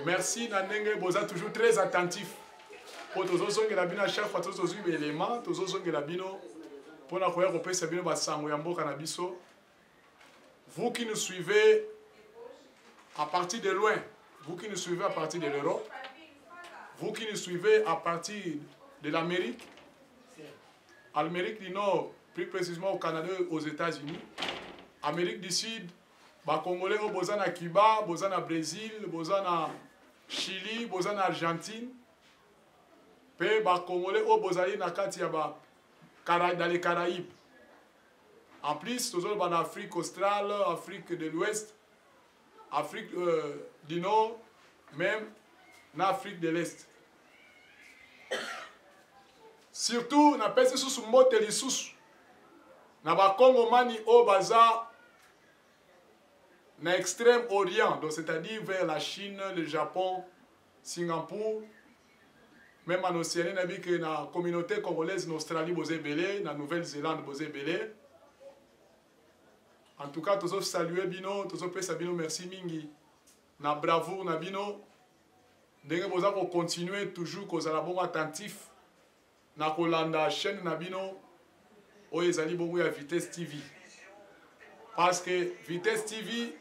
Merci Nanenge Boza, toujours très attentif. Pour tous ceux qui ont à chaque fois tous les éléments, tous ceux qui ont pour la première reprise, c'est bien Canabiso. Vous qui nous suivez à partir de loin, vous qui nous suivez à partir de l'Europe, vous qui nous suivez à partir de l'Amérique, Amérique du Nord, plus précisément au Canada et aux États-Unis, Amérique du Sud, les Congolais au Bozana Cuba, Bozana Brésil, Bozana Chili, Bozana Argentine, puis les Congolais au Bozali Nakatia dans les Caraïbes. En plus, toujours en Afrique australe, Afrique de l'Ouest, Afrique du Nord, même en Afrique de l'Est. Surtout, on appelle ça sous mot télissus. On a Congo mani au bazar, dans l'extrême orient, c'est-à-dire vers la Chine, le Japon, Singapour, même en Océanie, on a vu que la communauté congolaise en Australie, dans la Nouvelle-Zélande, en tout cas, tous les saluer bino, tous les saluer merci mingi, na bravoure na bino, denge boza ko continuer toujours ko zala bon attentif, na kolanda chaîne na bino, oyo ezali bongo ya Vitesse TV, parce que Vitesse TV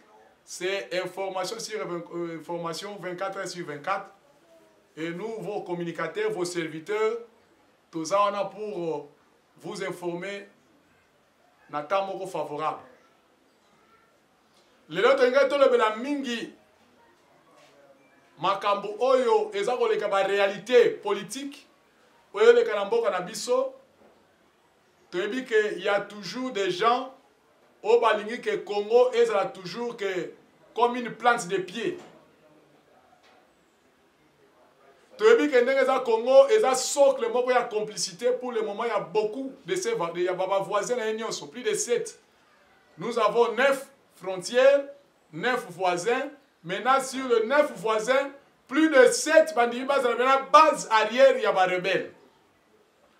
c'est information sur information 24 heures sur 24, et nous vos communicateurs, vos serviteurs, tout ça on a pour vous informer na temps moko favorable. Lelo tenga tolobela mingi makambo oyo eza koleka ba réalité politique oyo leka na mboka na biso toyebi que il y a toujours des gens au balingi que Congo ezala toujours que comme une plante de pied. Toyebi que ndenge eza Congo eza socle moko ya complicité. Pour le moment il y a beaucoup de ces voisins na nyonso, plus de 7. Nous avons 9 frontières, 9 voisins. Maintenant, sur les 9 voisins, plus de 7 base arrière, il y a des rebelles.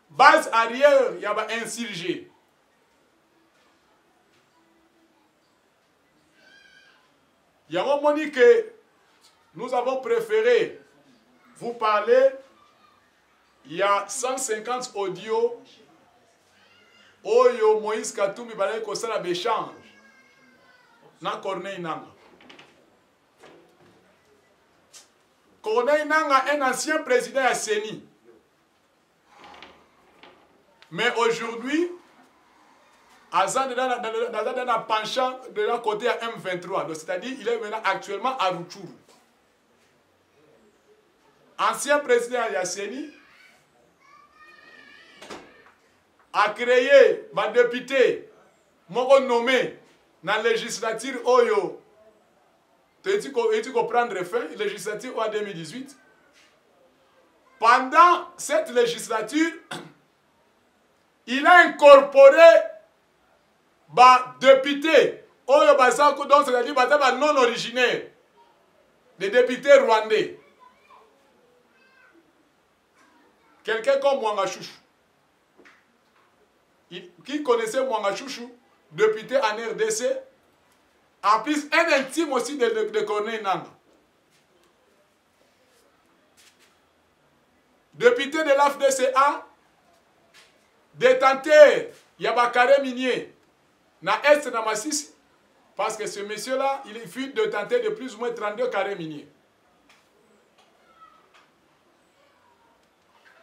Base arrière, il y a des insurgés. Il y a un moment que nous avons préféré vous parler. Il y a 150 audios. Oyo Moïse Katumbi balai kosala béchange. Na Corneille Nanga. Corneille Nanga est un ancien président à CENI. Mais aujourd'hui, Azan est dans un penchant de l'autre côté à M23. C'est-à-dire qu'il est maintenant actuellement à Rutshuru. Ancien président à CENI a créé un député nommé dans la législature Oyo. Tu comprendre fin, législature en 2018. Pendant cette législature, il a incorporé des députés Oyo Bazako, donc c'est-à-dire non originaires, des députés rwandais. Quelqu'un comme Mwanga Chouchou. Qui connaissait Mwanga Chouchou, député en RDC, en plus un intime aussi de Corneille Nanga. Député de l'AFDCA, détenteur, il y a un carré minier, na Est, na Massissi, parce que ce monsieur-là, il fut détenteur de plus ou moins 32 carrés miniers.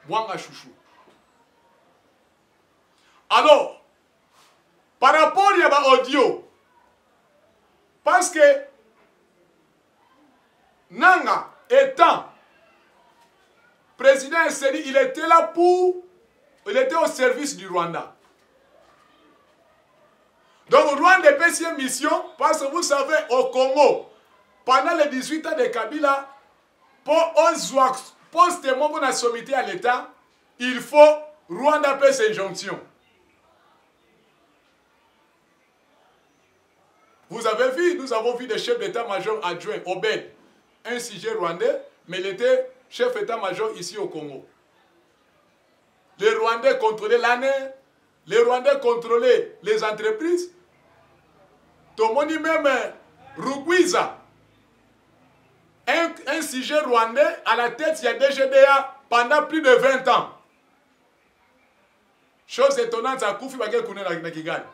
Mwanga chouchou. Alors, par rapport à l'audio, parce que Nanga étant président SNI, il était là il était au service du Rwanda. Donc, le Rwanda fait une mission, parce que vous savez, au Congo, pendant les 18 ans de Kabila, pour poster mon sommité à l'État, il faut Rwanda faire ses injonctions. Vous avez vu, nous avons vu des chefs d'état-major adjoints, Obed, un sujet rwandais, mais il était chef d'état-major ici au Congo. Les Rwandais contrôlaient l'année, les Rwandais contrôlaient les entreprises. Tomoni même Rugwiza, un sujet rwandais à la tête, il y a DGDA pendant plus de 20 ans. Chose étonnante, ça a Koufi Bagé Kouné na Kigali.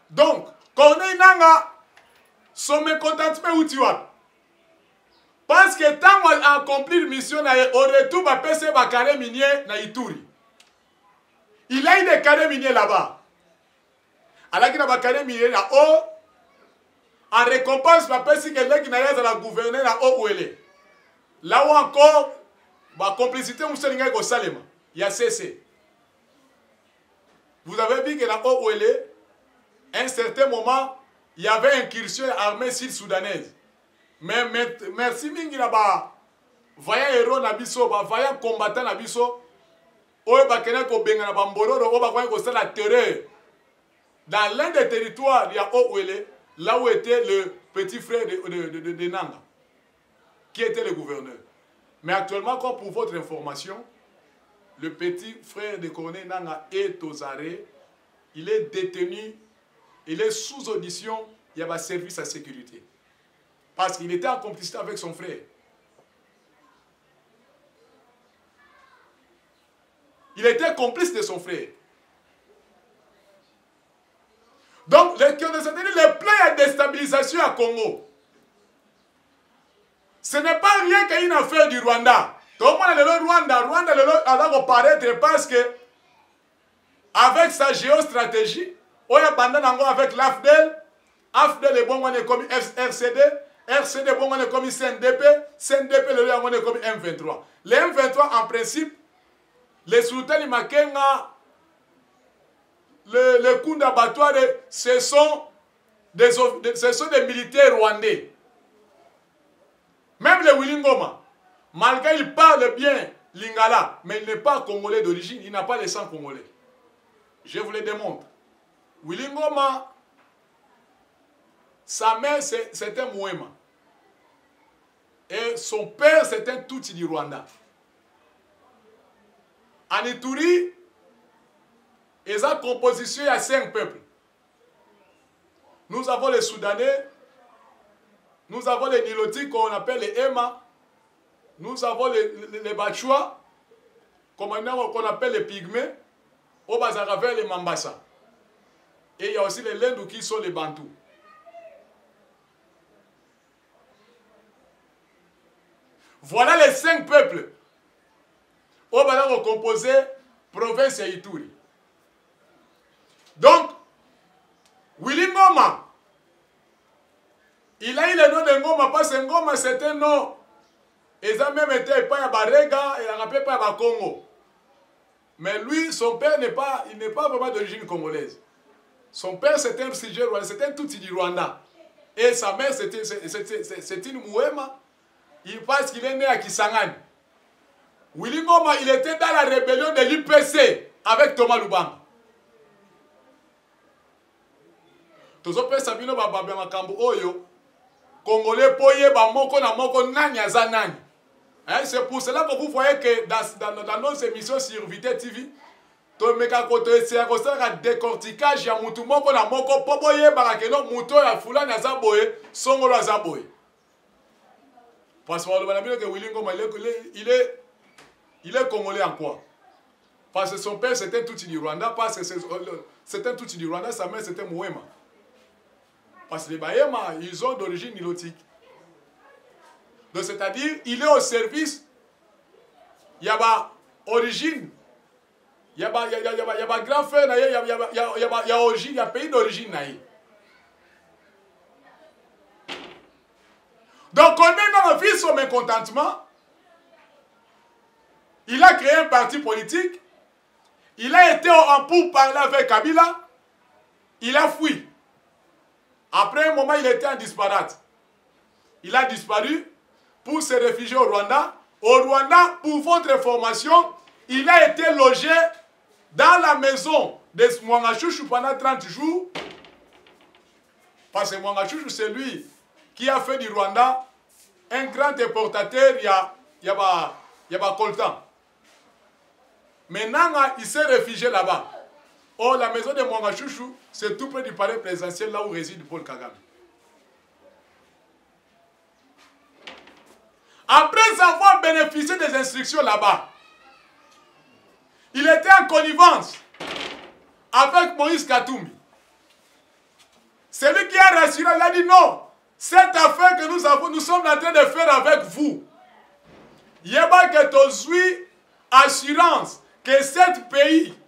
Donc, Corneille Nanga, son mécontentement où tu vas. Parce que tant qu'on a accompli la mission, au retour, va passer un carré minier na Ituri. Il a eu des carrés miniers là-bas. Alors qu'il a un carré minier là-haut, en récompense, va passer quelqu'un qui n'a rien à la gouverner là-haut où elle est. Là où encore, la complicité, il y a cessé. Vous avez vu que là-haut où elle est, à un certain moment, il y avait une incursion armée sud-soudanaise. Mais merci mingi là-bas, voyant héros nabiso, voyant combattant nabiso, oyo bakena ko benga na bambororo, oyo bakona ko la terreur. Dans l'un des territoires, il y a Ouele, là où était le petit frère de Nanga, qui était le gouverneur. Mais actuellement, comme pour votre information, le petit frère de Corneille Nanga est aux arrêts, il est détenu, il est sous audition, il y a un service à sécurité. Parce qu'il était en complicité avec son frère. Il était complice de son frère. Donc, le plan de déstabilisation à Congo, ce n'est pas rien qu'une affaire du Rwanda. Donc, le Rwanda a apparaître parce que, avec sa géostratégie, on a abandonné avec l'AFDEL, AFDEL est bon, on est comme RCD, RCD bon, on est comme CNDP, CNDP on est comme M23. Les M23, en principe, les Sultani Makenga, le coup d'abattoir, ce sont des militaires rwandais. Même le Willingoma, malgré qu'il parle bien lingala, mais il n'est pas congolais d'origine, il n'a pas le sang congolais. Je vous le démontre. Willingoma, sa mère c'est un Mouema. Et son père c'est un Tutsi du Rwanda. En Ituri, ils ont composition, il y a 5 peuples. Nous avons les Soudanais, nous avons les Nilotiques qu'on appelle les Ema, nous avons les Bachua, qu'on appelle les Pygmées, au Bazaravé les Mambasa. Et il y a aussi les Lendou qui sont les Bantous. Voilà les 5 peuples au Bazar composé province et Ituri. Donc, Willy Ngoma, il a eu le nom de Ngoma parce que Ngoma c'est un nom. Ils ont même été pas à Barega et à pas à Congo. Mais lui, son père n'est pas vraiment d'origine congolaise. Son père c'était un sujet rwandais, c'était un Tutsi du Rwanda. Et sa mère c'était une Mouema. Il pense qu'il est né à Kisangani. Willy Ngoma, il était dans la rébellion de l'UPC avec Thomas Lubanga. Tozope Sabino Bababé Makambo Oyo, Congolais Poye Bamoko na Moko Nani Azanani. C'est pour cela que vous voyez que dans nos émissions sur Vité TV, Tomeka Koto c'est un décortiquage ya mutu moko na moko poboye barakeno muto ya fulani azaboye songolo azaboye. Parce que le que Willy Ngoma Il est congolais en quoi? Parce que son père c'était Tutsi du Rwanda, parce que c'était Tutsi du Rwanda, sa mère c'était Mouema. Parce que les Bahema, ils ont d'origine nilotique. Donc c'est-à-dire, il est au service, il y a origine, il y a grand frère, il y a pays d'origine. Donc on est dans la vie son mécontentement. Il a créé un parti politique. Il a été en pourparlers avec Kabila. Il a fui. Après un moment, il était en disparate. Il a disparu pour se réfugier au Rwanda. Au Rwanda, pour votre information, il a été logé dans la maison de Mwangachouchou pendant 30 jours. Parce que Mwangachouchou, c'est lui qui a fait du Rwanda un grand importateur, il y a coltan. Maintenant, il s'est réfugié là-bas. Oh, la maison de Mwangachouchou, c'est tout près du palais présidentiel, là où réside Paul Kagame. Après avoir bénéficié des instructions là-bas, il était en connivence avec Moïse Katumbi. C'est lui qui a rassuré, il a dit non, cette affaire que nous sommes en train de faire avec vous, il n'y a pas que tu assurance que cet pays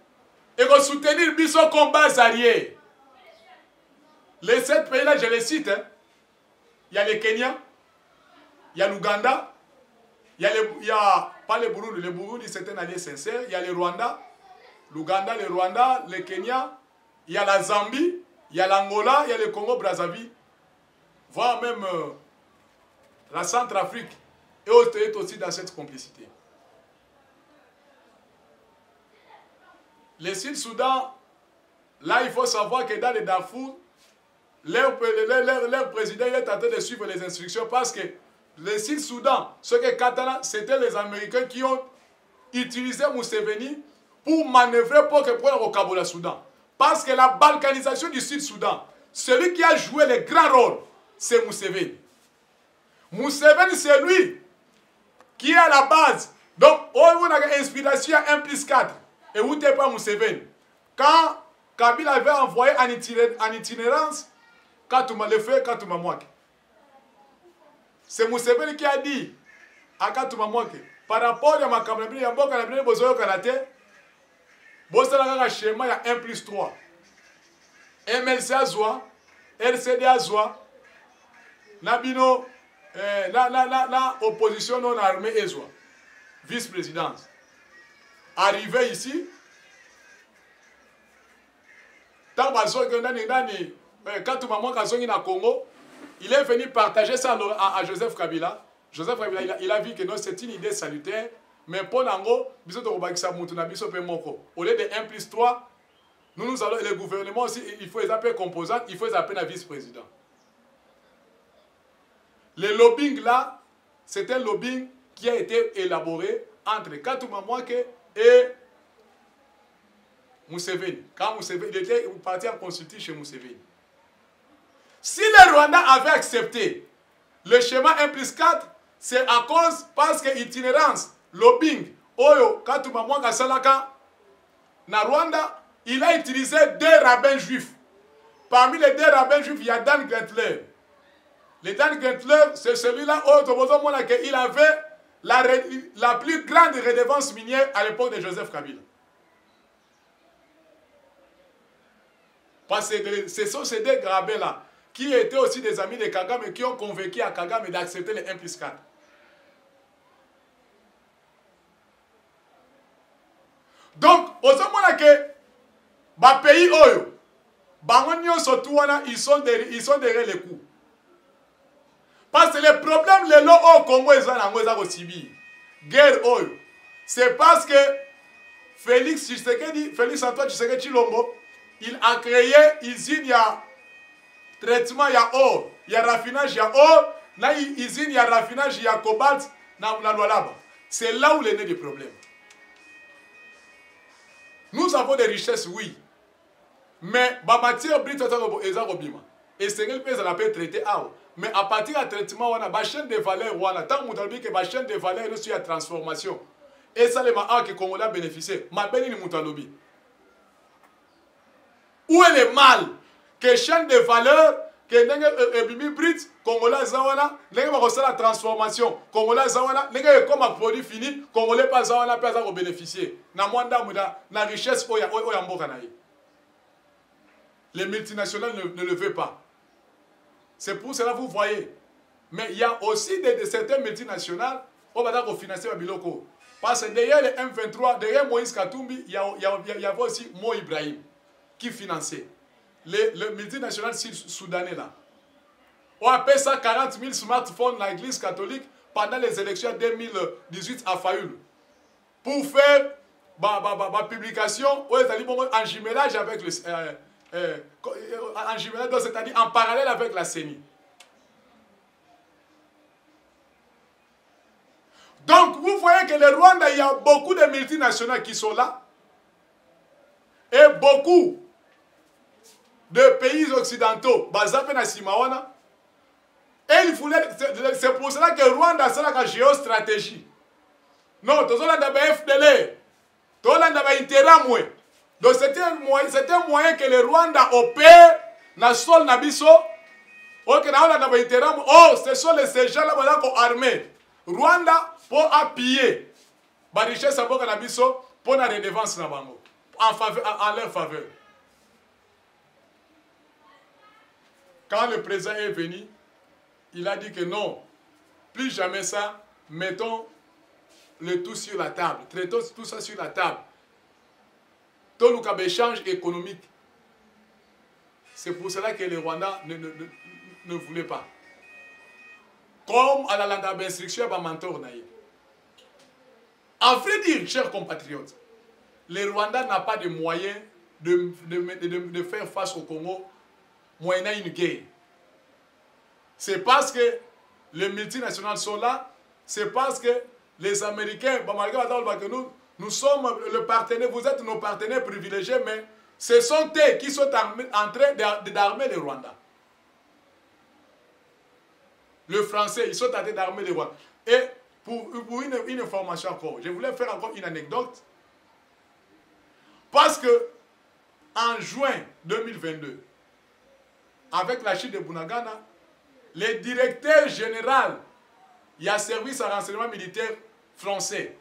va soutenir son combat arrière. Les 7 pays-là, je les cite. Hein. Il y a le Kenya, il y a l'Ouganda, il y a pas le Burundi c'est un allié sincère, il y a le Rwanda, l'Ouganda, le Rwanda, le Kenya, il y a la Zambie, il y a l'Angola, il y a le Congo-Brazzaville, voire même la Centrafrique, et est aussi dans cette complicité. Le Sud-Soudan, là, il faut savoir que dans les Darfour, leur président est en train de suivre les instructions parce que le Sud-Soudan, ce que Katana, c'était les Américains qui ont utilisé Museveni pour manœuvrer pour que prenne au Kabola-Soudan. Parce que la balkanisation du Sud-Soudan, celui qui a joué le grand rôle, c'est Museveni. Museveni, c'est lui qui est à la base. Donc, on a une inspiration 1 plus 4. Et où t'es pas Museveni? Quand Kabila avait envoyé en itinérance, le feu Katouma Mwake. C'est Museveni qui a dit à Katouma Mwake, par rapport à ma camarade, il y a beaucoup de besoin de Kanate, Bosalanga schéma, il y a 1 plus 3. MLC a Zoa, RCD a Zoa, Nabino, la opposition non armée est Zoa, vice-présidence. Arrivé ici, quand Katouma Mwake est au Congo, il est venu partager ça à Joseph Kabila. Joseph Kabila, il a vu que c'est une idée salutaire, mais pour Nango, au lieu de 1 plus 3, nous allons, le gouvernement aussi, il faut les appeler composantes, il faut les appeler la vice-président. Le lobbying là, c'est un lobbying qui a été élaboré entre Katouma Mwake et Museveni. Quand Museveni, il était parti en consulter chez Museveni. Si le Rwanda avait accepté le schéma 1 plus 4, c'est à cause, parce que itinérance, lobbying, Oyo, Katouma Mwake Salaka, na Rwanda, il a utilisé 2 rabbins juifs. Parmi les 2 rabbins juifs, il y a Dan Grentler. Le Dan Grentler, c'est celui-là, il avait la plus grande redevance minière à l'époque de Joseph Kabila. Parce que ce sont ces 2 rabbins-là qui étaient aussi des amis de Kagame et qui ont convaincu à Kagame d'accepter les 1 plus 4. Donc, au moment que les pays Oyo, ils sont derrière les coups. Parce que le problème, les lots au Congo, ils ont aussi guerre Oyo. C'est parce que Félix Antoine Tshisekedi Tshilombo, il a créé usine, il y a traitement, il y a or, il y a raffinage, il y a or, là, usine, il y a raffinage, il y a cobalt, c'est là où est né le problème. Nous avons des richesses, oui. Mais la matière brute est robima. Et c'est quelque chose qu'on peut traiter. Mais à partir du traitement, on a la chaîne de valeur. Tant que vous avez que la chaîne de valeur est sur la transformation. et ça les ma que Congolais bénéficié ma beni ni mutalobi. Où est le mal que chaîne de valeur que n'enge bimi brit Congolais zawana n'enge ba la transformation Congolais zawana n'enge comme un produit fini Congolais pas zawana pas za ko bénéficier na mwanda muda na richesse oya mboka na ye. Les multinationales ne le veulent pas. C'est pour cela que vous voyez. Mais il y a aussi certaines multinationales qui vont financer Biloko. Parce que derrière les M23, derrière Moïse Katumbi, il y avait aussi Mo Ibrahim qui finançait. Les multinationales soudanais là. On appelle ça 40 000 smartphones dans l'église catholique pendant les élections 2018 à Fayoul. Pour faire ma publication en jumelage avec le... en jumelage, c'est-à-dire en parallèle avec la CENI. Donc, vous voyez que le Rwanda, il y a beaucoup de multinationales qui sont là. Et beaucoup de pays occidentaux, et il voulait, c'est pour cela que Rwanda, c'est la géostratégie. Non, tout ça, c'est un FDL. Tout ça, c'est un intérêt. Donc, c'était un moyen que le Rwanda opère dans le sol Nabiso. Oh, ce sont ces gens-là qui sont armés. Rwanda pour appuyer la richesse à Boka Nabiso pour la redevance en leur faveur. Quand le président est venu, il a dit que non, plus jamais ça, mettons le tout sur la table, traitons tout ça sur la table. Tout le échange économique. C'est pour cela que les Rwandais ne voulaient pas. Comme à la langue d'instruction, à mentor naïe. En vrai dire, chers compatriotes, les Rwandais n'ont pas de moyens de faire face au Congo moyennant une guerre. C'est parce que les multinationales sont là, c'est parce que les Américains, nous sommes le partenaire, vous êtes nos partenaires privilégiés, mais ce sont eux qui sont en train d'armer les Rwandais. Le français, ils sont en train d'armer les Rwandais. Et pour une information encore, je voulais faire encore une anecdote. Parce que en juin 2022, avec la chute de Bunagana, le directeur général, il y a service à renseignement militaire français,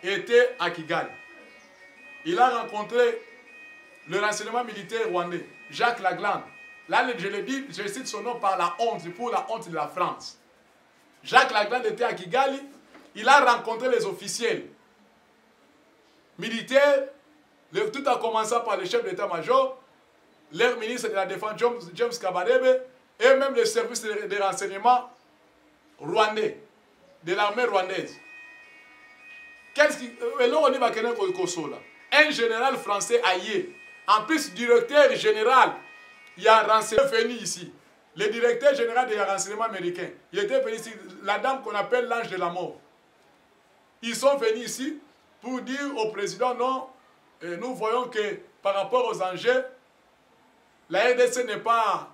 était à Kigali. Il a rencontré le renseignement militaire rwandais, Jacques Laglande. Là, je le dis, je cite son nom par la honte, pour la honte de la France. Jacques Laglande était à Kigali, il a rencontré les officiels militaires, tout a commencé par le chef d'état-major, leur ministre de la Défense, James Kabarebe, et même le service de renseignement rwandais, de l'armée rwandaise. Un général français aillé, en plus directeur général, il y a un renseignement venu ici. Le directeur général des renseignements américains, il était venu ici, la dame qu'on appelle l'ange de la mort. Ils sont venus ici pour dire au président, non, nous voyons que par rapport aux enjeux, la RDC n'est pas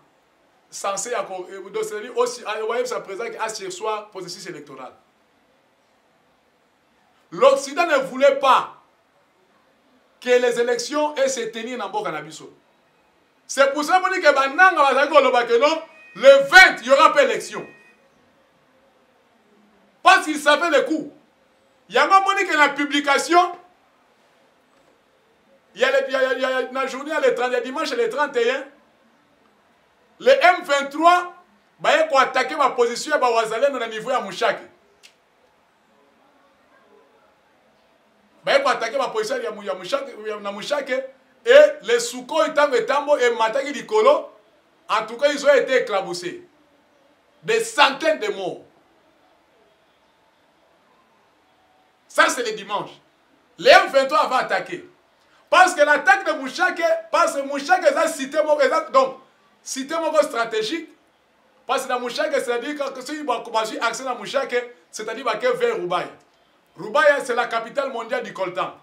censée aussi envoyer sa présence à ce soir processus électoral. L'Occident ne voulait pas que les élections aient se tenir dans Mboka Nabiso. C'est pour ça qu'on dit que non, le 20, il n'y aura pas d'élection. Parce qu'ils savaient le coup. Il y a un que la publication, il y a la journée, le dimanche et le 31, le M23 va attaquer ma position à Wazalène au niveau de Mouchaki. Va attaquer ma position à Mouchaki et les Souko Itambo et Mataki Dikolo, en tout cas, ils ont été éclaboussés. Des centaines de morts. Ça, c'est le dimanche. Les M23 va attaquer. Parce que l'attaque de Mouchaki, parce que Mouchaki est cité donc cité stratégique. Parce que dans Mouchaki, c'est-à-dire que si il va commencer à accéder à Mouchaki, c'est-à-dire qu'il va vers Roubaï. Roubaï, c'est la capitale mondiale du coltan.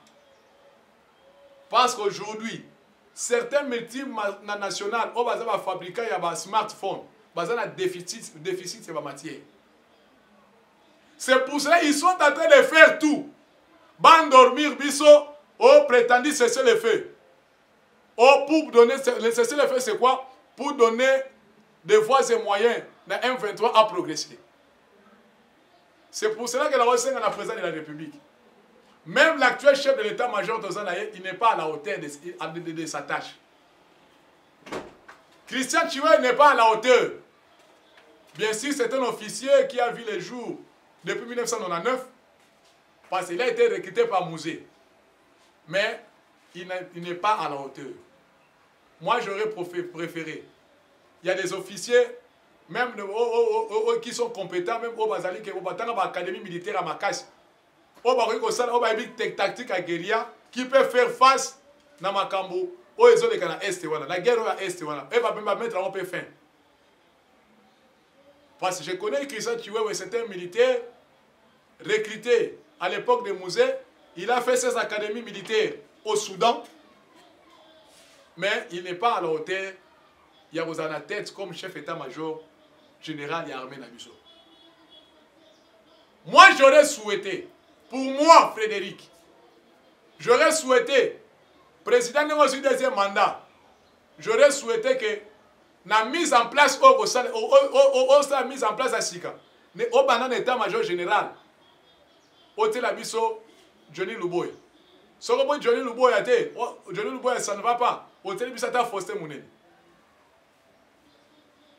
Parce qu'aujourd'hui, certaines multinationales ont fabriqué des smartphones. Ils ont un déficit de matière. C'est pour cela qu'ils sont en train de faire tout. Bandormir biso, oh prétendu cesser le feu. Oh pour donner, le cesser le feu c'est quoi? Pour donner des voies et moyens dans M23 à progresser. C'est pour cela que la Russie est la présidente de la République. Même l'actuel chef de l'état-major de Zanaïe, il n'est pas à la hauteur de sa tâche. Christian Chiwe n'est pas à la hauteur. Bien sûr, c'est un officier qui a vu le jour depuis 1999, parce qu'il a été recruté par Mouzé. Mais il n'est pas à la hauteur. Moi, j'aurais préféré. Il y a des officiers, même qui sont compétents, même au Bazali, qui sont dans l'académie militaire à Makass, au tactique à guérilla, qui peut faire face à Makambo, au Ezo de Ghana Est, la guerre à Est, et va mettre en paix fin. Parce que je connais Christian Chiwe, c'est un militaire recruté à l'époque de Mouzé. Il a fait ses académies militaires au Soudan. Mais il n'est pas à la hauteur. Il y a vous en la tête comme chef état-major général et armée Nabiso. Moi, j'aurais souhaité, pour moi, Frédéric, j'aurais souhaité, président de mon deuxième mandat, j'aurais souhaité que la mise en place la mise en place à Sika au banane état-major général au Telabiso Johnny Luboy. Ce que Johnny Luboy a été, Johnny Luboy ça ne va pas. Au Telabiso ta Faustin Mouneni.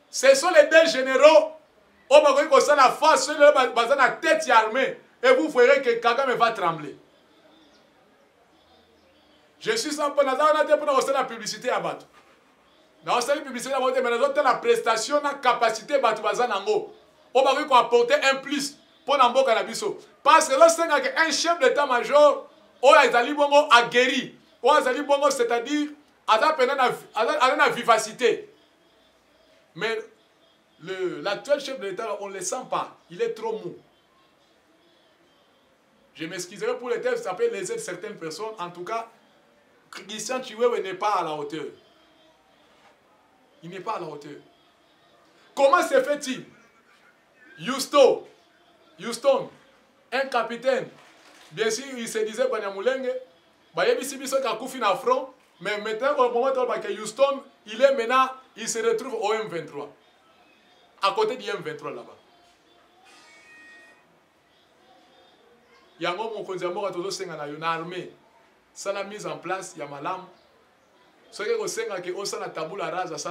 Ce sont les deux généraux au Maroc qui sont la face sur la tête armée et vous verrez que Kagame va trembler. Je suis sans pour la publicité à battre. Dans la publicité, mais la prestation, la capacité de Batubazanango. On va apporter un plus pour Nambo Kanabiso. Parce que lorsqu'il y a un chef d'état-major, on a guéri. C'est-à-dire, à la vivacité. Mais l'actuel chef de l'État, on ne le sent pas. Il est trop mou. Je m'excuserai pour les termes, ça peut léser certaines personnes. En tout cas, Christian Chiwe n'est pas à la hauteur. Il n'est pas à la hauteur. Comment se fait-il? Houston, un capitaine, bien sûr, il se disait Banyamulenge, mais maintenant, au moment où Houston, il est maintenant, il se retrouve au M23. À côté du M23 là-bas. Il y a un moment où il y a une armée. Ça l'a mise en place, il y a malam. Ce que vous savez, c'est que ça la tabula rasa.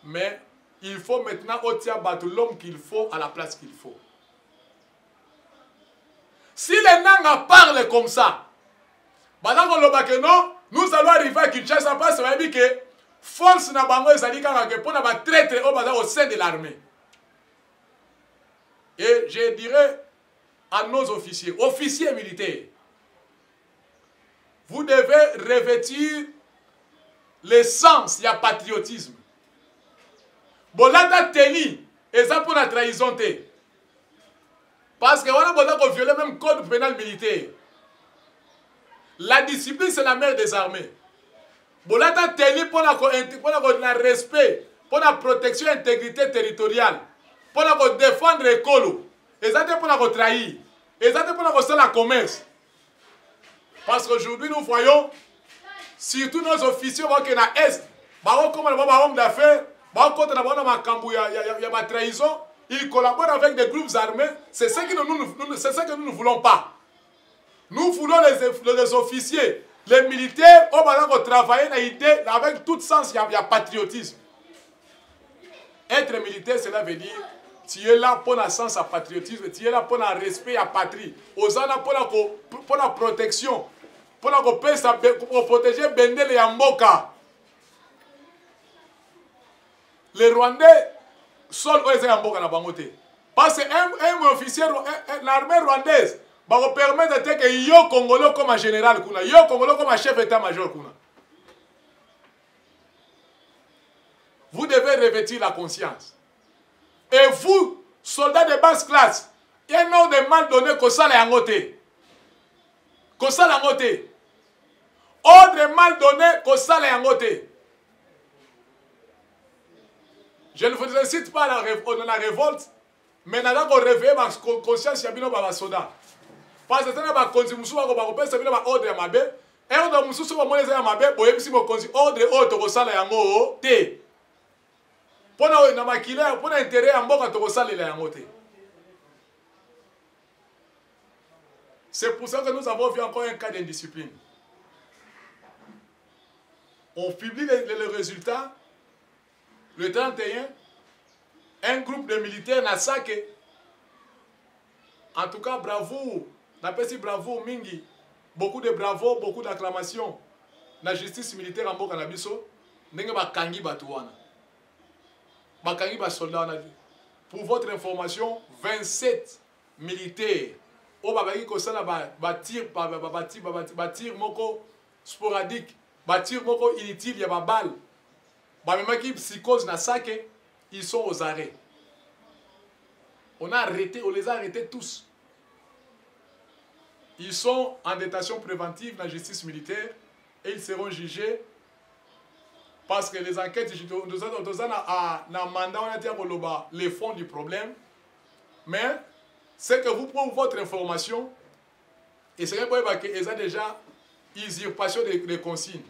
Mais il faut maintenant battre l'homme qu'il faut à la place qu'il faut. Si les Nanga parlent comme ça, nous allons arriver à Kinshasa parce que force na bango ezali kaka pour na traître au sein de l'armée. Et je dirais à nos officiers militaires, vous devez revêtir le sens, il y a patriotisme. Bolada teni, et ça pour la trahison. Parce que on a violé même le code pénal militaire. La discipline, c'est la mère des armées. Bolada teni pour le respect, pour la protection et l'intégrité territoriale, pour défendre les colos. Et ça pour la trahir. Et ça pour la commerce. Parce qu'aujourd'hui, nous voyons, surtout nos officiers qui sont à l'Est, ils collaborent avec des groupes armés. C'est ce que nous ne voulons pas. Nous voulons les officiers, les militaires, on va travailler avec tout sens, il y a patriotisme. Être militaire, cela veut dire tu es là pour un sens à patriotisme, tu es là pour un respect à patrie, aux gens pour la protection, pour protéger Bendel et Amboka. Les Rwandais sont aux Amboka na bangote. Parce qu'un officier, l'armée rwandaise, va permettre que yo Congolais comme un général, yo Congolais comme un chef d'état-major. Vous devez revêtir la conscience. Et vous, soldats de basse classe, il y a un nom de mal donné que ça l'a ngoté. Que ça l'a ngoté. Ordre mal donné que ça l'a ngoté. Je ne vous incite pas à la révolte, Mais n'a pas réveillé ma conscience ya bino ba soda. Parce que ça na ba konzi musu ba ko pesa bino ba ordre ya mabe. Et ordre musu so ba moneza ya mabe boyebisi mo konzi ordre o to ko sala yango te. Pona na makila pona intérêt ya mboka to ko salela yango te. C'est pour ça que nous avons vu encore un cas d'indiscipline. On publie les résultats. Le 31, un groupe de militaires n'a saqué. En tout cas, bravo. N'appelle bravo mingi. Beaucoup de bravo, beaucoup d'acclamations. La justice militaire en Boka Nabiso. N'engue ba kangi batouana. Ba kangi ba soldat. Pour votre information, 27 militaires. Au babaki kosala ba tir moko sporadique. Ba tir moko inutile ya ba balle. Ba même qui psychose na saké, ils sont aux arrêts. On les a arrêtés tous. Ils sont en détention préventive dans la justice militaire et ils seront jugés parce que les enquêtes, nous avons un mandat, on a dit les fonds du problème. Mais c'est que vous prenez votre information et c'est qu'ils ont déjà usurpation des consignes.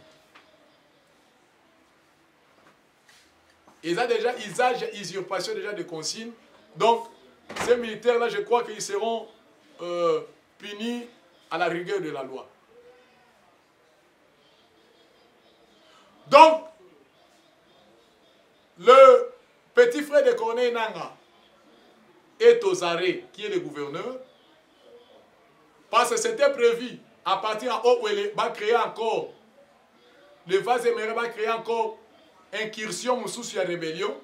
Ils ont déjà usurpation déjà de consignes. Donc, ces militaires-là, je crois qu'ils seront punis à la rigueur de la loi. Donc, le petit frère de Corneille Nanga est aux arrêts, qui est le gouverneur, parce que c'était prévu, à partir de Ouele, va créer encore, le Vazemere va créer encore incursion sous la rébellion,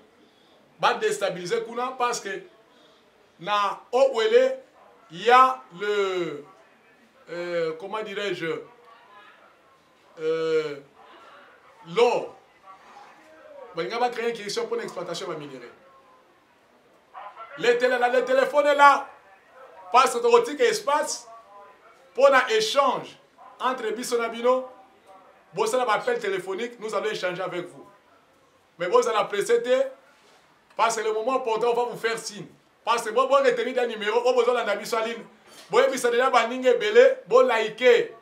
va déstabiliser Kuna, parce que dans Ouele, il y a le, comment dirais-je, l'or. Il va créer une incursion pour l'exploitation de minerai. Le téléphone est là, parce que tu as espace pour un échange entre Bissonabino, vous avez un appel téléphonique, nous allons échanger avec vous. Mais vous allez précéder, parce que le moment opportun, on va vous faire signe. Parce que vous avez retenu un numéro, vous avez besoin d'un avis sur la ligne. Vous avez déjà vous liker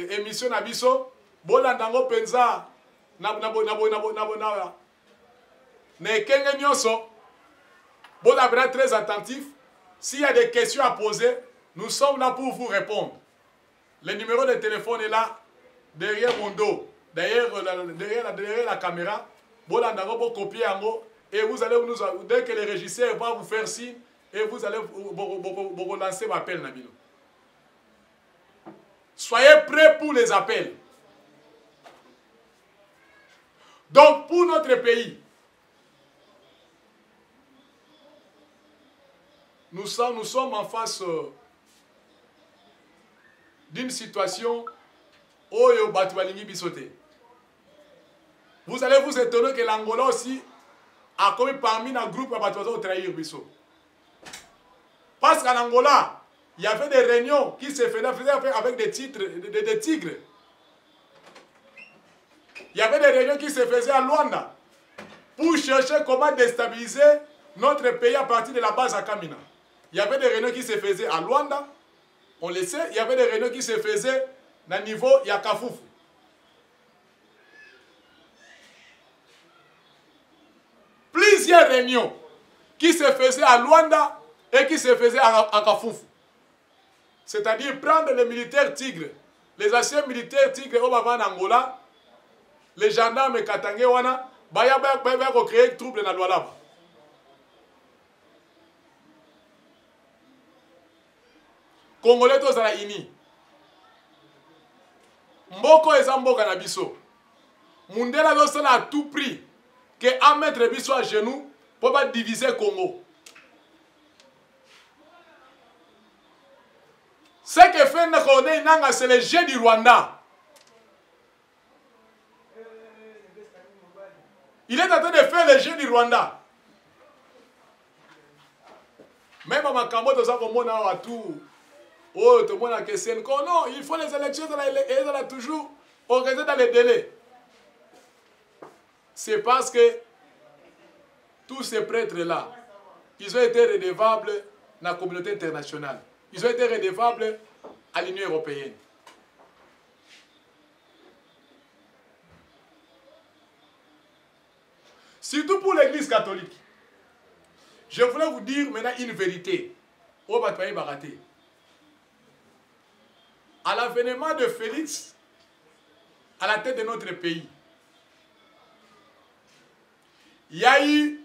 l'émission Nabiso, vous avez pensa na kenge nyonso. Vous êtes très attentif. S'il y a des questions à poser, nous sommes là pour vous répondre. Le numéro de téléphone est là, derrière mon dos, derrière la caméra. Vous allez copier et vous allez nous, dès que le régisseur va vous faire signe, et vous allez vous relancer l'appel. Soyez prêts pour les appels. Donc, pour notre pays, nous sommes en face d'une situation où vous allez vous étonner que l'Angola aussi a commis parmi nos groupes à trahir Bisso. Parce qu'en Angola, il y avait des réunions qui se faisaient avec des tigres. Il y avait des réunions qui se faisaient à Luanda pour chercher comment déstabiliser notre pays à partir de la base à Kamina. Il y avait des réunions qui se faisaient à Luanda, on le sait. Il y avait des réunions qui se faisaient à niveau Yakafoufou. Plusieurs réunions qui se faisaient à Luanda et qui se faisaient à Kafoufou. C'est-à-dire prendre les militaires tigres, les anciens militaires tigres au Bava en Angola, les gendarmes Katangé wana, baya créer trouble dans la loi. Congolais tous à la ini. Mboko eza mboka na biso. Mundela dosala à tout prix que à mettre biso à genoux pour pas diviser Congo. Ce que fait Corneille Nanga, c'est le jeu du Rwanda. Il est en train de faire le jeu du Rwanda. Même à Makambo, tout ça, comme on a tout. Oh, tout le monde a question. Non, il faut les élections, elles sont toujours organisées dans les délais. C'est parce que tous ces prêtres-là, ils ont été redevables dans la communauté internationale. Ils ont été redevables à l'Union européenne. Surtout pour l'Église catholique. Je voulais vous dire maintenant une vérité. Au Bataille Baraté. À l'avènement de Félix à la tête de notre pays, il y a eu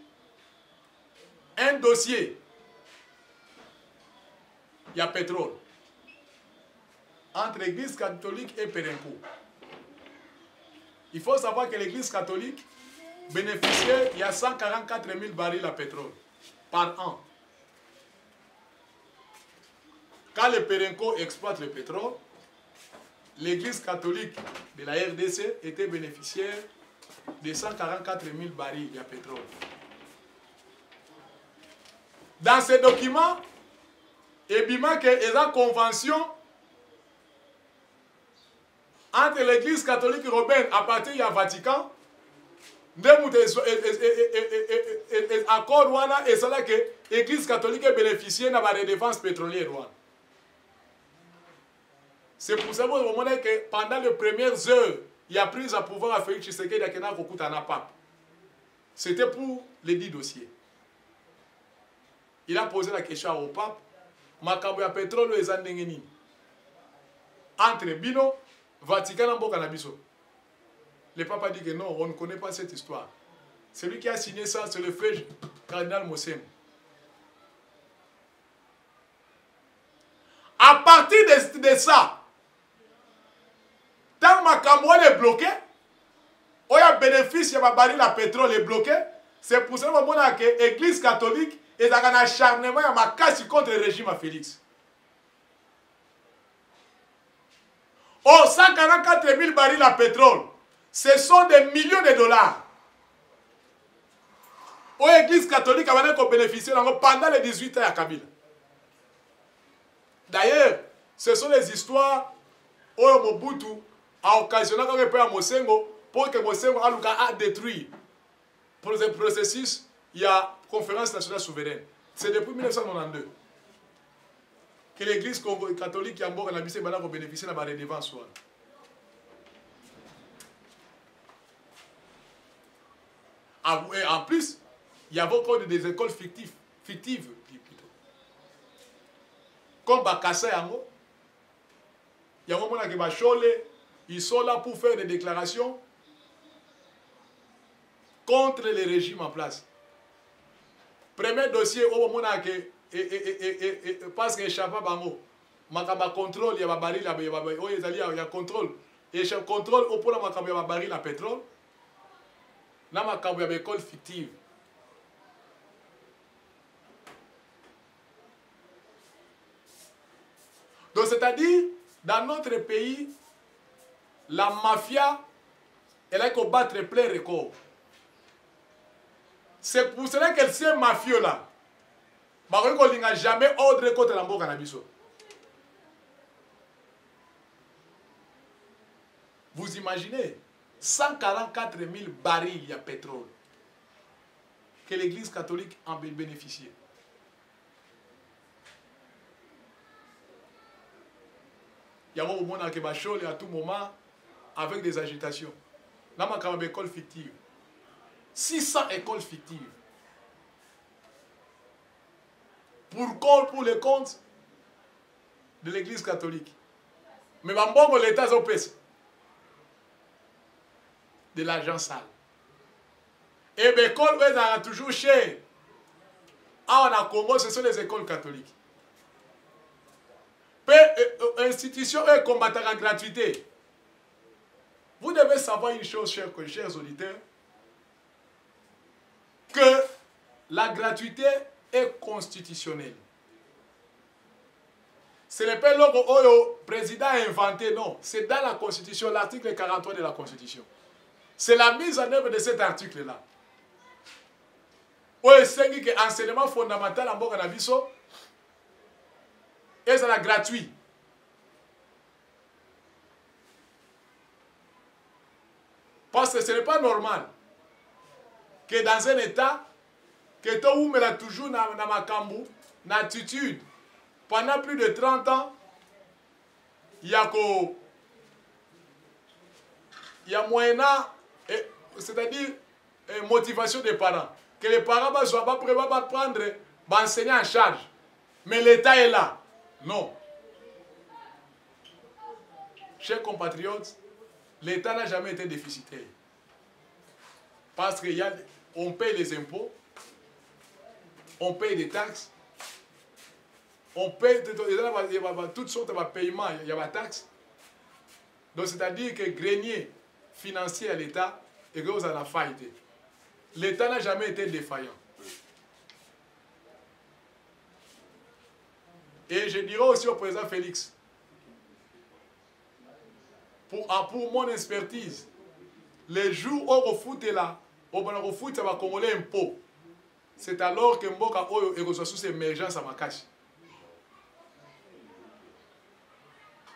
un dossier. Il y a pétrole entre l'Église catholique et Perenco. Il faut savoir que l'Église catholique bénéficiait, il y a 144 000 barils de pétrole par an. Quand le Perenco exploite le pétrole, l'Église catholique de la RDC était bénéficiaire de 144 000 barils de pétrole. Dans ces documents, il y a une convention entre l'Église catholique romaine à partir du Vatican, accord et c'est là que l'Église catholique bénéficiait de la redevance pétrolière. C'est pour ça que pendant les premières heures, il a pris à pouvoir à Félix Tshisekedi à Kena Kokutana Pape. C'était pour les 10 dossiers. Il a posé la question au pape. Makambo ya pétrole ezandengeni. Entre Bino, Vatican et Bokanabiso. Le pape a dit que non, on ne connaît pas cette histoire. Celui qui a signé ça, c'est le frère cardinal Mossem. À partir de ça, tant que Makambo est bloqué, il y a bénéfice, il y a baril de pétrole est bloqué. C'est pour ça que l'Église catholique est dans un acharnement contre le régime à Félix. Oh, 144 000 barils de pétrole, ce sont des millions de dollars. L'Église catholique a bénéficié pendant les 18 ans à Kabila. D'ailleurs, ce sont les histoires où Mobutu a occasionné quand il a Mosengo pour que Mosengo a détruit. Pour le processus, il y a conférence nationale souveraine. C'est depuis 1992 que l'Église catholique a bénéficié de la redevance. En plus, il y avait encore des écoles fictives plutôt. Comme Bakassa Yango, il y a un moment qui va choler, ils sont là pour faire des déclarations contre les régimes en place. Premier dossier au moment que parce que Chapa Bango, Makamba contrôle, il y a baril, il y a contrôle. Et chef contrôle au point Makamba il y a baril à pétrole. Là Makamba il y a école fictive. Donc c'est-à-dire dans notre pays, la mafia elle a qu'à battre plein record. C'est pour cela que ces mafieux-là, ils n'ont jamais ordre contre l'ambo cannabis. Vous imaginez 144 000 barils de pétrole que l'Église catholique en bénéficiait. Il y a un moment qui va chauffer à tout moment avec des agitations. Là, il y a une école fictive. 600 écoles fictives. Pour le compte de l'Église catholique. Mais bon, l'État pèse de l'argent sale. Et les écoles, elles sont toujours chères. En Congo, ce sont les écoles catholiques. Institutions, elles combattent la gratuité. Vous devez savoir une chose, chers auditeurs, que la gratuité est constitutionnelle. Ce n'est pas le président a inventé, non. C'est dans la Constitution, l'article 43 de la Constitution. C'est la mise en œuvre de cet article-là. C'est que l'enseignement fondamental en Bokanabiso est gratuit. Parce que ce n'est pas normal que dans un État, que toi, où me toujours dans ma cambo, dans attitude, pendant plus de 30 ans, il y a moyen, c'est-à-dire motivation des parents. Que les parents ne soient pas prêts à prendre, enseigner en charge. Mais l'État est là. Non. Chers compatriotes, l'État n'a jamais été déficitaire. Parce qu'on paye les impôts, on paye des taxes, on paye toutes sortes de paiements, il y a des taxes. Donc c'est-à-dire que grenier financier à l'État et que vous en avez faillité. L'État n'a jamais été défaillant. Et je dirais aussi au président Félix, pour mon expertise, les jours où on fout là, on fout ça va congolais impôt. C'est alors que Mboka Oyo est sous émergence à Makashi.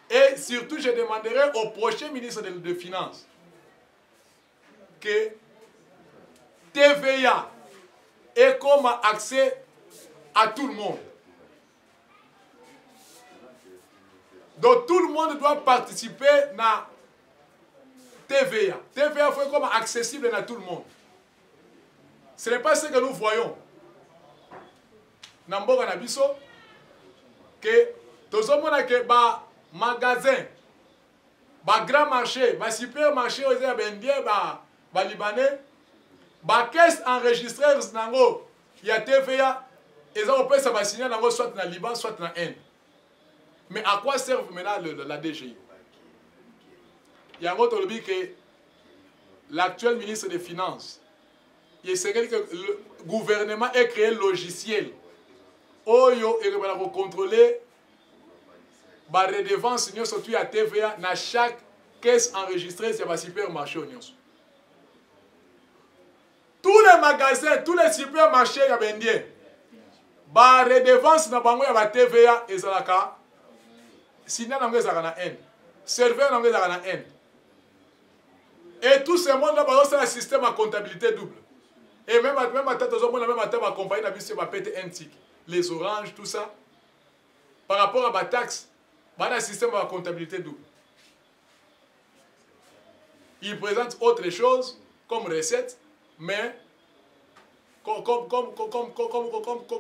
Et surtout, je demanderai au prochain ministre des Finances que TVA ait comme accès à tout le monde. Donc tout le monde doit participer à TVA. TVA faut comme accessible à tout le monde. Ce n'est pas ce que nous voyons. Dans Mboka Nabiso, que tout le monde a que magasin, grand marché, supermarché aux Indiens, Libanais, caisse enregistrée nango, il y a TVA, et ça on peut se signer nango soit dans Liban, soit dans Inde. Mais à quoi sert maintenant la DGI? Il y a un autre lobby que l'actuel ministre des Finances, il sait que le gouvernement ait créé un logiciel Oyo et pour contrôler la redevance surtout à TVA dans chaque caisse enregistrée sur le supermarché. Tous les magasins, tous les supermarchés, il y a bien la redevance dans la TVA et ça la sinon on a un serveur on a un et tout ce monde là c'est un système à comptabilité double et même à ma compagnie va péter un tic les oranges tout ça par rapport à la taxe un système à comptabilité double. Il présente autre chose comme recette mais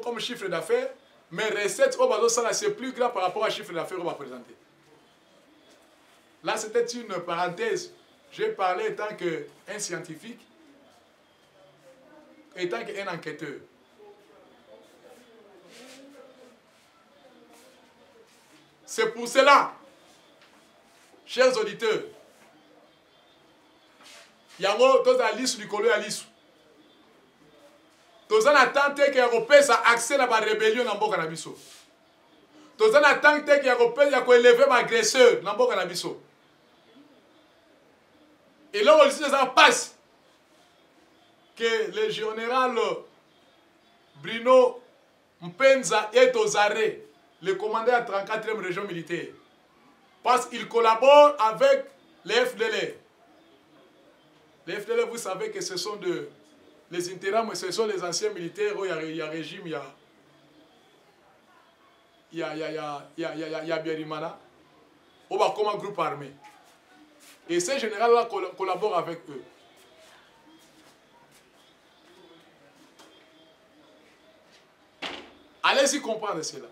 comme chiffre d'affaires. Mais recettes, c'est plus grand par rapport à chiffre d'affaires qu'on va présenter. Là, c'était une parenthèse. J'ai parlé étant qu'un scientifique, étant qu'un enquêteur. C'est pour cela, chers auditeurs, il y a une liste du collège à l'issue. Tous en attente que l'Europe ça accès à la rébellion dans Mboka Nabiso. Tous en attente que l'Europe a élevé l'agresseur dans Mboka Nabiso. Et là, on ça passe que le général Bruno Mpenza est aux arrêts, le commandant de la 34e région militaire. Parce qu'il collabore avec les FDL. Les FDL, vous savez que ce sont les intérêts, ce sont les anciens militaires, il y a régime, il y a Biarimana, on va comme un groupe armé. Et ces généraux-là collaborent avec eux. Allez-y comprendre cela.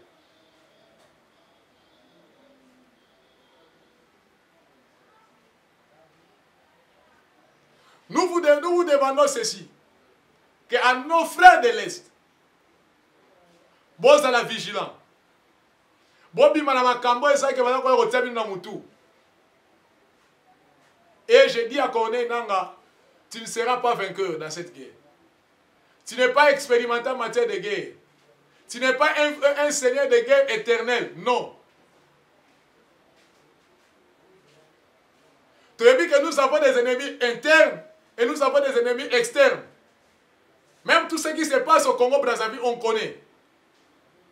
Nous vous demandons ceci. qu'à nos frères de l'Est, boza la vigilant. Bobi manama kambo esa ke bana ko rotabi na mutu. Et je dis à Corneille Nanga, tu ne seras pas vainqueur dans cette guerre. Tu n'es pas expérimenté en matière de guerre. Tu n'es pas un seigneur de guerre éternel. Non. Tu as vu que nous avons des ennemis internes et nous avons des ennemis externes. Même tout ce qui se passe au Congo-Brazzaville, on connaît.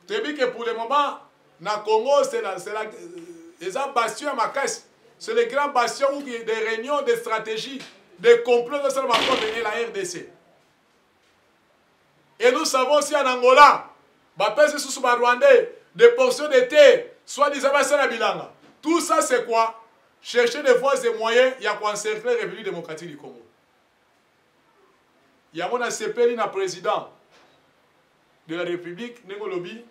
Tu as vu que pour le moment, dans le Congo, c'est les bastions à Makassé. C'est les grands bastions où il y a des réunions, des stratégies, des complots de Salvador et la RDC. Et nous savons aussi en Angola, bapesi sous Rwandais, des portions de terre, soit disant la bilanga. Tout ça c'est quoi? Chercher des voies et moyens, il y a quoi encercler la République démocratique du Congo. Il y a un CPL, un président de la République, Nengolobi,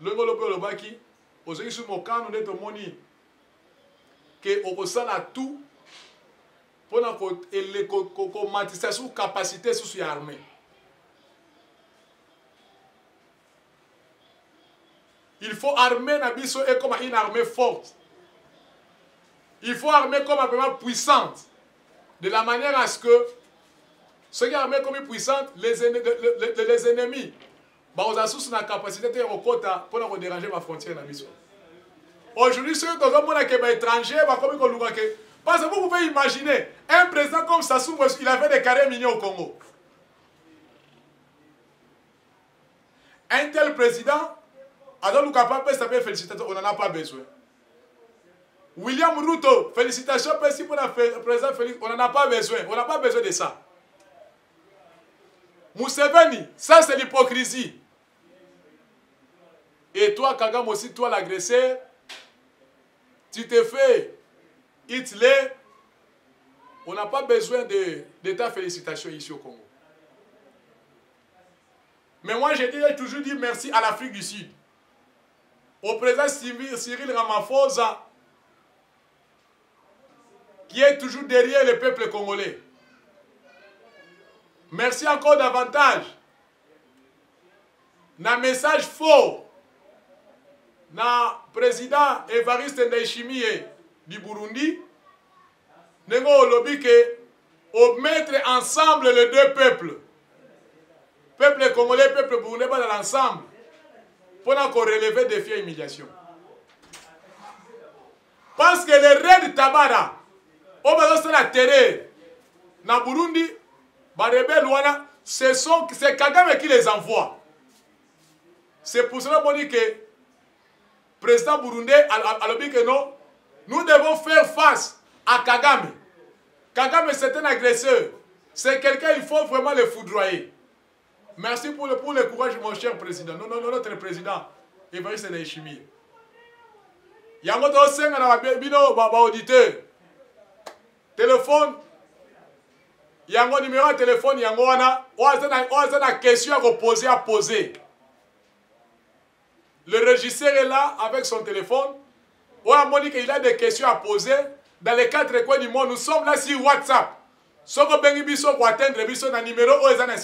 Lobaki, aujourd'hui sur mon camp, nous sommes moni que on a tout pour la sous capacité sous l'armée. Il faut armer Nabiso et comme une armée forte. Il faut armer comme une puissante. De la manière à ce que ceux qui arment comme puissante, les ennemis, on a sous la capacité de recota pour déranger ma frontière Nabiso. Aujourd'hui, ceux qui sont étrangers, parce que vous pouvez imaginer, un président comme Sassou, il avait des carrés mignons au Congo. Un tel président, alors nous capable de s'appeler félicitations, on n'en a pas besoin. William Ruto, félicitations pour le président Félix, on n'en a pas besoin, on n'a pas besoin de ça. Museveni, ça c'est l'hypocrisie. Et toi, Kagame aussi, toi l'agresseur, tu te fais Hitler, on n'a pas besoin de ta félicitation ici au Congo. Mais moi, j'ai toujours dit merci à l'Afrique du Sud. Au président Cyril Ramaphosa, qui est toujours derrière le peuple congolais. Merci encore davantage. Na message fort, na président Évariste Ndayishimiye du Burundi, nous lobby que au mettre ensemble les deux peuples, peuple congolais, peuple burundais, dans l'ensemble, pour relever des défis et humiliations. Parce que les raids Tabara, au besoin de la terre, na Burundi, c'est Kagame qui les envoie. C'est pour cela qu'on dit que le président burundais a dit que non, nous devons faire face à Kagame. Kagame c'est un agresseur. C'est quelqu'un, il faut vraiment le foudroyer. Merci pour le courage, mon cher président. Non, notre président, Évariste Ndayishimiye. Il y a un autre auditeur. Téléphone. Il y a un numéro de téléphone. Il y a une question à poser. Le régisseur est là avec son téléphone. Il a des questions à poser. Dans les 4 coins du monde, nous sommes là sur WhatsApp. Si vous avez atteindre le numéro, vous avez